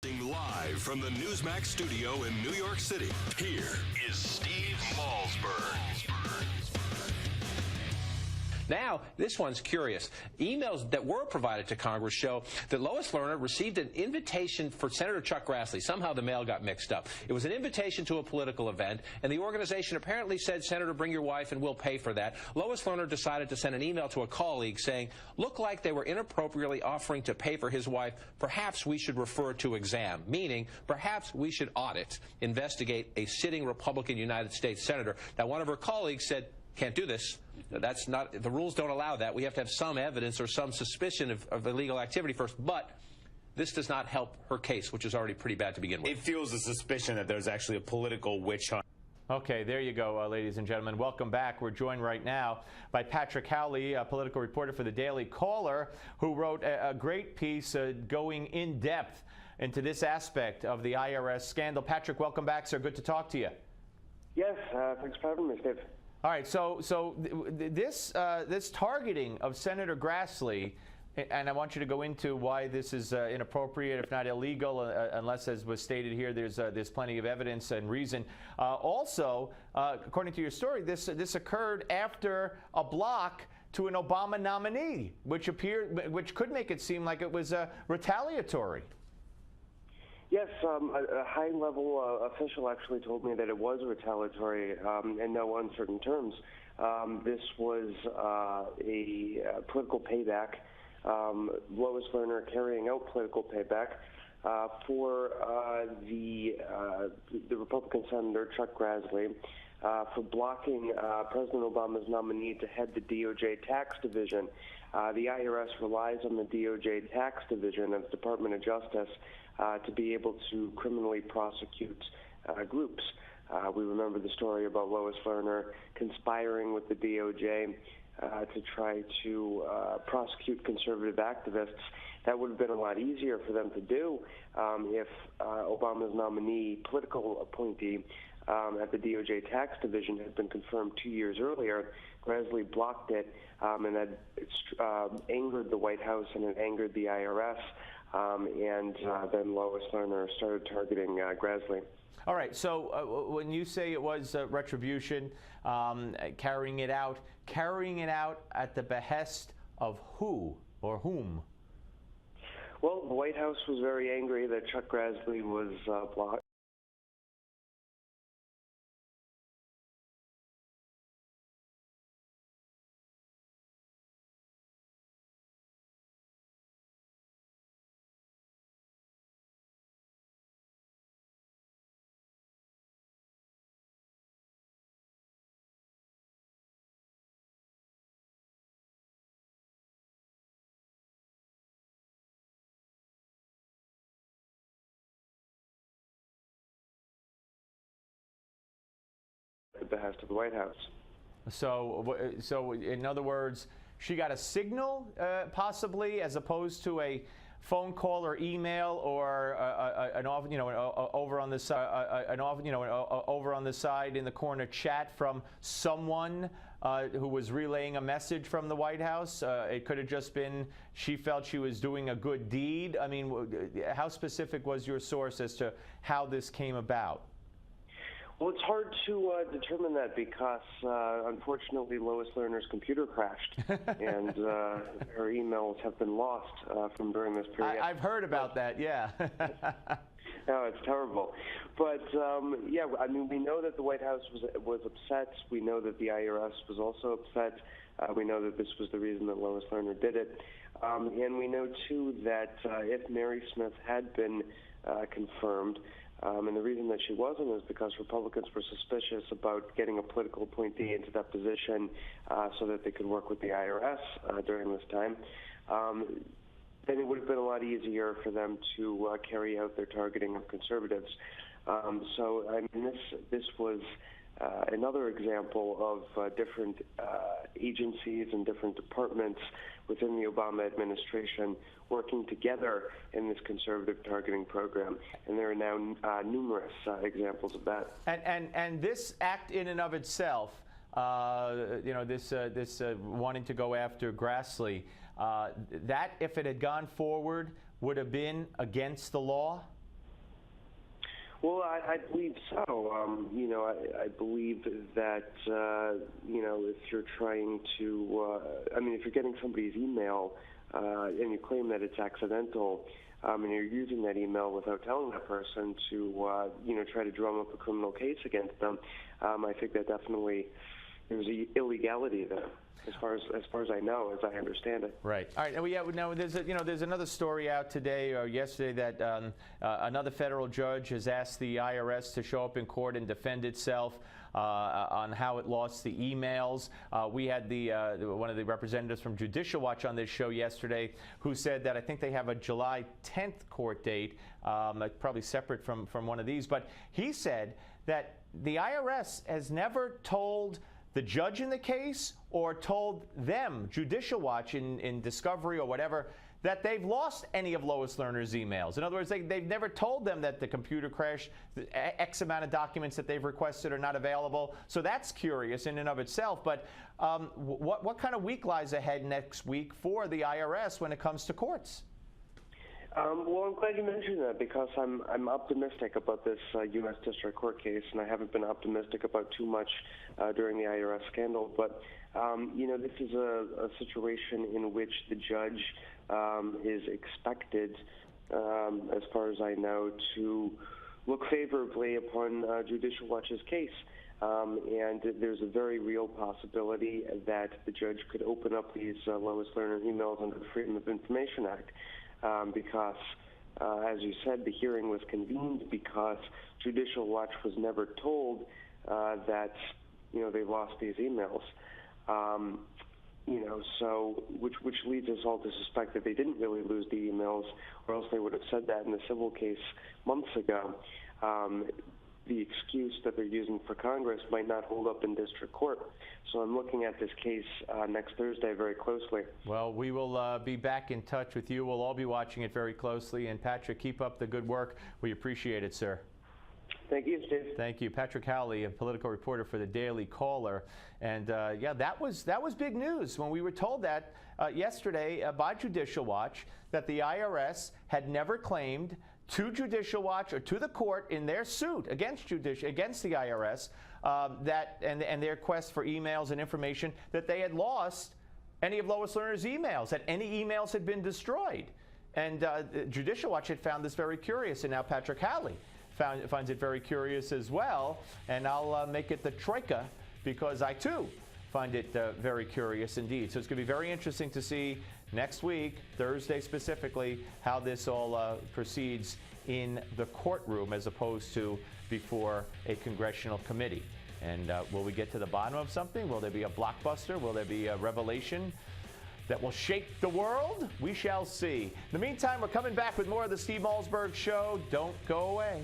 Live from the Newsmax studio in New York City, here is Steve Malzberg. Now, this one's curious. Emails that were provided to Congress show that Lois Lerner received an invitation for Senator Chuck Grassley. Somehow the mail got mixed up. It was an invitation to a political event, and the organization apparently said, Senator, bring your wife and we'll pay for that. Lois Lerner decided to send an email to a colleague saying, looked like they were inappropriately offering to pay for his wife. Perhaps we should refer to exam, meaning perhaps we should audit, investigate a sitting Republican United States senator. Now, one of her colleagues said, can't do this. That's not, the rules don't allow that. We have to have some evidence or some suspicion of illegal activity first. But this does not help her case, which is already pretty bad to begin with. It fuels the suspicion that there's actually a political witch hunt. Okay, there you go, ladies and gentlemen. Welcome back. We're joined right now by Patrick Howley, a political reporter for the Daily Caller, who wrote a great piece going in depth into this aspect of the IRS scandal. Patrick, welcome back, sir. Good to talk to you. Yes, thanks for having me, Steve. All right, so this targeting of Senator Grassley, and I want you to go into why this is inappropriate, if not illegal, unless, as was stated here, there's plenty of evidence and reason. Also, according to your story, this occurred after a block to an Obama nominee, which could make it seem like it was retaliatory. Yes, a high-level official actually told me that it was retaliatory in no uncertain terms. This was a political payback, Lois Lerner carrying out political payback for the Republican Senator Chuck Grassley for blocking President Obama's nominee to head the DOJ tax division. The IRS relies on the DOJ tax division of the Department of Justice to be able to criminally prosecute groups. We remember the story about Lois Lerner conspiring with the DOJ to try to prosecute conservative activists. That would have been a lot easier for them to do if Obama's nominee, political appointee at the DOJ tax division had been confirmed 2 years earlier. Grassley blocked it, and that angered the White House and it angered the IRS. Then Lois Lerner started targeting Grassley. All right, so when you say it was retribution, carrying it out at the behest of who or whom? Well, the White House was very angry that Chuck Grassley was blocked. At the behest of the White House. So in other words, she got a signal, possibly, as opposed to a phone call or email or over on the side, over on the side in the corner chat from someone who was relaying a message from the White House. It could have just been she felt she was doing a good deed. I mean, how specific was your source as to how this came about? Well, it's hard to determine that because, unfortunately, Lois Lerner's computer crashed, and her emails have been lost from during this period. I've heard about that, yeah. No, it's terrible. But, yeah, I mean, we know that the White House was upset. We know that the IRS was also upset. We know that this was the reason that Lois Lerner did it. And we know, too, that if Mary Smith had been confirmed, and the reason that she wasn't is because Republicans were suspicious about getting a political appointee into that position so that they could work with the IRS during this time. Then it would have been a lot easier for them to carry out their targeting of conservatives. So I mean, this was another example of different agencies and different departments within the Obama administration working together in this conservative targeting program, and there are now numerous examples of that. And this act in and of itself, this wanting to go after Grassley, that if it had gone forward would have been against the law? Well, I believe so. I believe that, if you're trying to, if you're getting somebody's email and you claim that it's accidental, and you're using that email without telling that person to, try to drum up a criminal case against them, I think that definitely there's illegality there. As far as I know, as I understand it. Right. All right. Now there's another story out today or yesterday that another federal judge has asked the IRS to show up in court and defend itself on how it lost the emails. We had one of the representatives from Judicial Watch on this show yesterday who said that I think they have a July 10th court date, probably separate from one of these. But he said that the IRS has never told the judge in the case or told them, Judicial Watch in discovery or whatever, that they've lost any of Lois Lerner's emails. In other words, they've never told them that the computer crashed, the X amount of documents that they've requested are not available. So that's curious in and of itself. But what kind of week lies ahead next week for the IRS when it comes to courts? Well, I'm glad you mentioned that because I'm optimistic about this U.S. District Court case, and I haven't been optimistic about too much during the IRS scandal. But, this is a situation in which the judge is expected, as far as I know, to look favorably upon Judicial Watch's case. And there's a very real possibility that the judge could open up these Lois Lerner emails under the Freedom of Information Act. Because, as you said, the hearing was convened because Judicial Watch was never told that, they lost these emails. So which leads us all to suspect that they didn't really lose the emails, or else they would have said that in the civil case months ago. The excuse that they're using for Congress might not hold up in district court. So I'm looking at this case next Thursday very closely. Well, we will be back in touch with you. We'll all be watching it very closely. And Patrick, keep up the good work. We appreciate it, sir. Thank you, Steve. Thank you. Patrick Howley, a political reporter for the Daily Caller. And that was big news when we were told that yesterday by Judicial Watch that the IRS had never claimed to Judicial Watch or to the court in their suit against the IRS and their quest for emails and information that they had lost any of Lois Lerner's emails, that any emails had been destroyed. And Judicial Watch had found this very curious, and now Patrick Howley finds it very curious as well. And I'll make it the troika because I, too, find it very curious indeed. So it's going to be very interesting to see next week, Thursday specifically, how this all proceeds in the courtroom as opposed to before a congressional committee. And will we get to the bottom of something? Will there be a blockbuster? Will there be a revelation that will shake the world? We shall see. In the meantime, we're coming back with more of the Steve Malzberg Show. Don't go away.